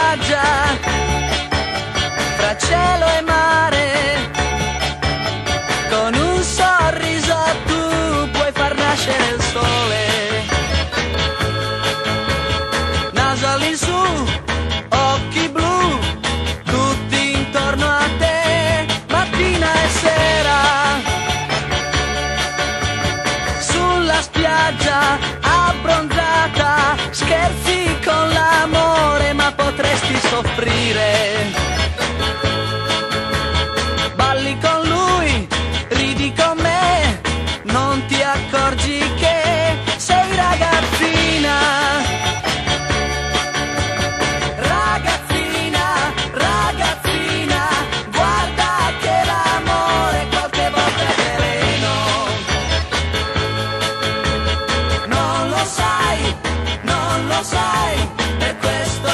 spiaggia, fra cielo e mare, con un sorriso tu puoi far nascere il sole. Naso all'insù, occhi blu, tutti intorno a te, mattina e sera, sulla spiaggia abbronzata, scherzi con l'amore ma potresti soffrire. Balli con lui, ridi con me, non ti accorgi che sei ragazzina. Ragazzina, ragazzina, guarda che l'amore qualche volta è veleno. Non lo sai, per questo